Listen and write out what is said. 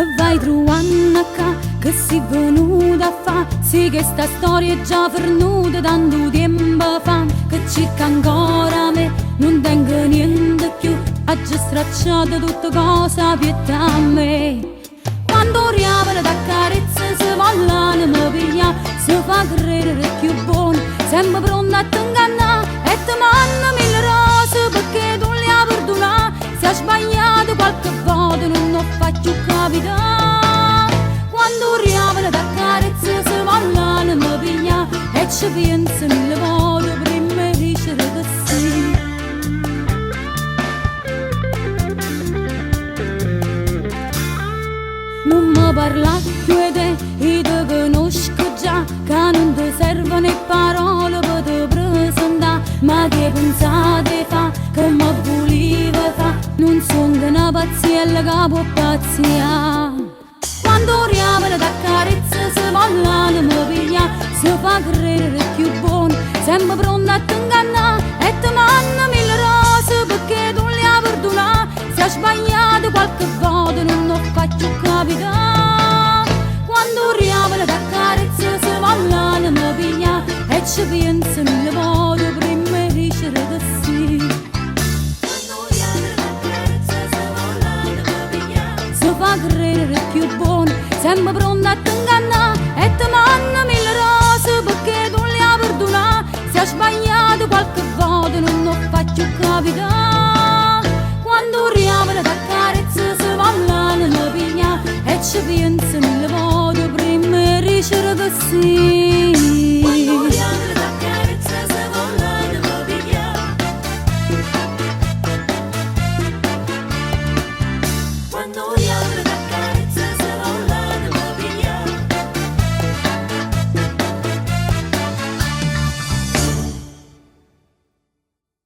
Te vai trovando qua che si venuta a fa. Sì che sta storia è già venuta tanto tempo fa. Che cerca ancora me, non tengo niente più. Ha già stracciato tutte cose pietà a me. Quando riapre da carezza si vogliono mi piglia. Si fa credere più buono, sempre pronta a t'ingannare. E ti manda mille rose perché tu li hai perdonate. Se hai sbagliato qualche volta non lo fai più capitare. Quando riapre da carezza si vogliono mi piglia. E ci penso mille volte prima di dicere che sì. Non mi parla più di te, io ti conosco già. Che non ti servono parole per te presentare. Ma che pensate fa, che mi voleva fa. Non sono che una pazziella che può pazziare. Quando riapre da carezza si vogliono mi piglia. Si fa credere più buono, sempre pronta a t'ingannare. E ti manda mille rose perché tu li hai perdonate. Se hai sbagliato qualche volta non lo fai più capitare. Quando riapre da carezza si vogliono mi piglia. E ci penso mille volte prima di dicere che sì. Si fa credere più buono, sempre pronta a t'ingannare. E ti manda mille rose perché tu li hai perdonate. Se hai sbagliato qualche volta non lo fai più capitare. Quando riapre da carezza si vogliono mi piglia. E ci penso mille volte prima di dicere che sì.